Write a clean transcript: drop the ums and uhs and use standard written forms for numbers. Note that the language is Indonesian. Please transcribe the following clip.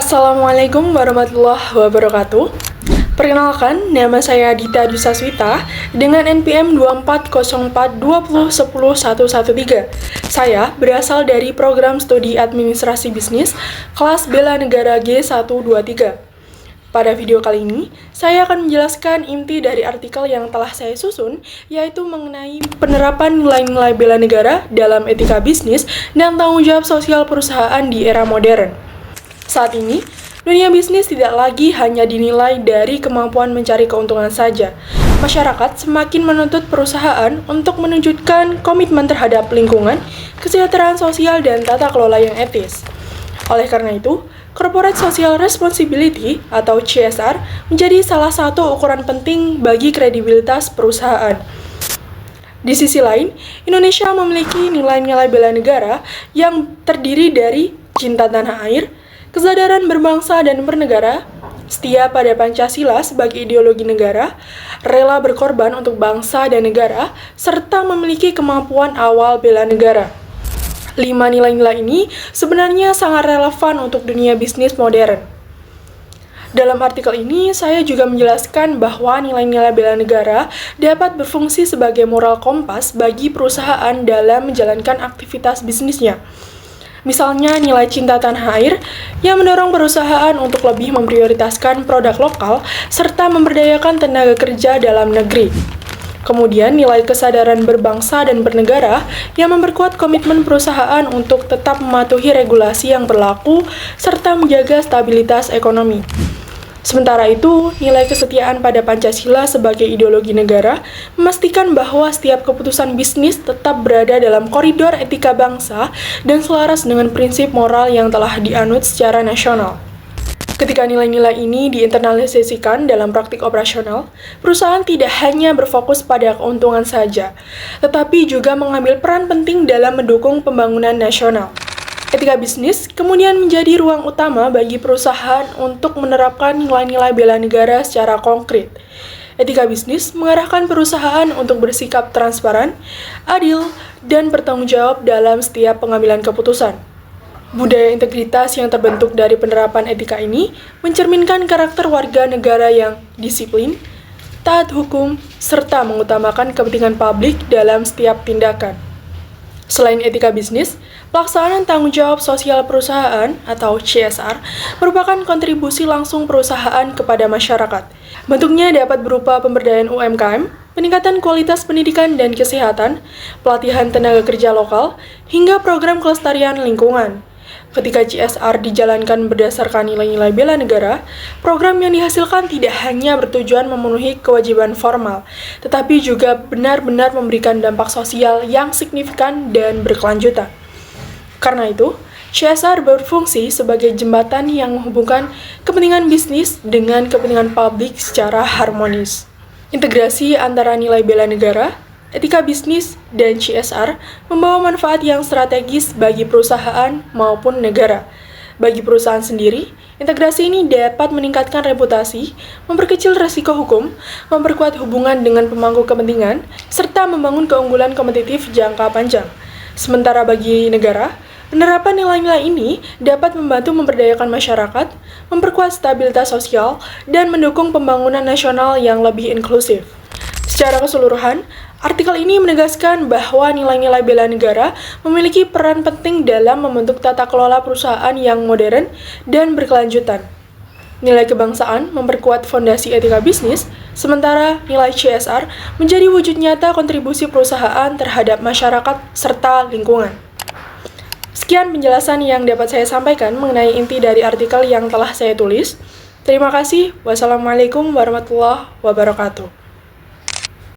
Assalamualaikum warahmatullahi wabarakatuh. Perkenalkan, nama saya Dita Dusaswita dengan NPM 240420101113. Saya berasal dari program studi administrasi bisnis kelas bela negara G123. Pada video kali ini, saya akan menjelaskan inti dari artikel yang telah saya susun, yaitu mengenai penerapan nilai-nilai bela negara dalam etika bisnis dan tanggung jawab sosial perusahaan di era modern. Saat ini, dunia bisnis tidak lagi hanya dinilai dari kemampuan mencari keuntungan saja. Masyarakat semakin menuntut perusahaan untuk menunjukkan komitmen terhadap lingkungan, kesejahteraan sosial, dan tata kelola yang etis. Oleh karena itu, Corporate Social Responsibility atau CSR menjadi salah satu ukuran penting bagi kredibilitas perusahaan. Di sisi lain, Indonesia memiliki nilai-nilai bela negara yang terdiri dari cinta tanah air, kesadaran berbangsa dan bernegara, setia pada Pancasila sebagai ideologi negara, rela berkorban untuk bangsa dan negara, serta memiliki kemampuan awal bela negara. 5 nilai-nilai ini sebenarnya sangat relevan untuk dunia bisnis modern. Dalam artikel ini, saya juga menjelaskan bahwa nilai-nilai bela negara dapat berfungsi sebagai moral kompas bagi perusahaan dalam menjalankan aktivitas bisnisnya. Misalnya nilai cinta tanah air yang mendorong perusahaan untuk lebih memprioritaskan produk lokal serta memberdayakan tenaga kerja dalam negeri. Kemudian nilai kesadaran berbangsa dan bernegara yang memperkuat komitmen perusahaan untuk tetap mematuhi regulasi yang berlaku serta menjaga stabilitas ekonomi. Sementara itu, nilai kesetiaan pada Pancasila sebagai ideologi negara memastikan bahwa setiap keputusan bisnis tetap berada dalam koridor etika bangsa dan selaras dengan prinsip moral yang telah dianut secara nasional. Ketika nilai-nilai ini diinternalisasikan dalam praktik operasional, perusahaan tidak hanya berfokus pada keuntungan saja, tetapi juga mengambil peran penting dalam mendukung pembangunan nasional. Etika bisnis kemudian menjadi ruang utama bagi perusahaan untuk menerapkan nilai-nilai bela negara secara konkret. Etika bisnis mengarahkan perusahaan untuk bersikap transparan, adil, dan bertanggung jawab dalam setiap pengambilan keputusan. Budaya integritas yang terbentuk dari penerapan etika ini mencerminkan karakter warga negara yang disiplin, taat hukum, serta mengutamakan kepentingan publik dalam setiap tindakan. Selain etika bisnis, pelaksanaan tanggung jawab sosial perusahaan atau CSR merupakan kontribusi langsung perusahaan kepada masyarakat. Bentuknya dapat berupa pemberdayaan UMKM, peningkatan kualitas pendidikan dan kesehatan, pelatihan tenaga kerja lokal, hingga program kelestarian lingkungan. Ketika CSR dijalankan berdasarkan nilai-nilai bela negara, program yang dihasilkan tidak hanya bertujuan memenuhi kewajiban formal, tetapi juga benar-benar memberikan dampak sosial yang signifikan dan berkelanjutan. Karena itu, CSR berfungsi sebagai jembatan yang menghubungkan kepentingan bisnis dengan kepentingan publik secara harmonis. Integrasi antara nilai bela negara, etika bisnis, dan CSR membawa manfaat yang strategis bagi perusahaan maupun negara. Bagi perusahaan sendiri, integrasi ini dapat meningkatkan reputasi, memperkecil risiko hukum, memperkuat hubungan dengan pemangku kepentingan, serta membangun keunggulan kompetitif jangka panjang. Sementara bagi negara, penerapan nilai-nilai ini dapat membantu memberdayakan masyarakat, memperkuat stabilitas sosial, dan mendukung pembangunan nasional yang lebih inklusif. Secara keseluruhan, artikel ini menegaskan bahwa nilai-nilai bela negara memiliki peran penting dalam membentuk tata kelola perusahaan yang modern dan berkelanjutan. Nilai kebangsaan memperkuat fondasi etika bisnis, sementara nilai CSR menjadi wujud nyata kontribusi perusahaan terhadap masyarakat serta lingkungan. Sekian penjelasan yang dapat saya sampaikan mengenai inti dari artikel yang telah saya tulis. Terima kasih. Wassalamualaikum warahmatullahi wabarakatuh.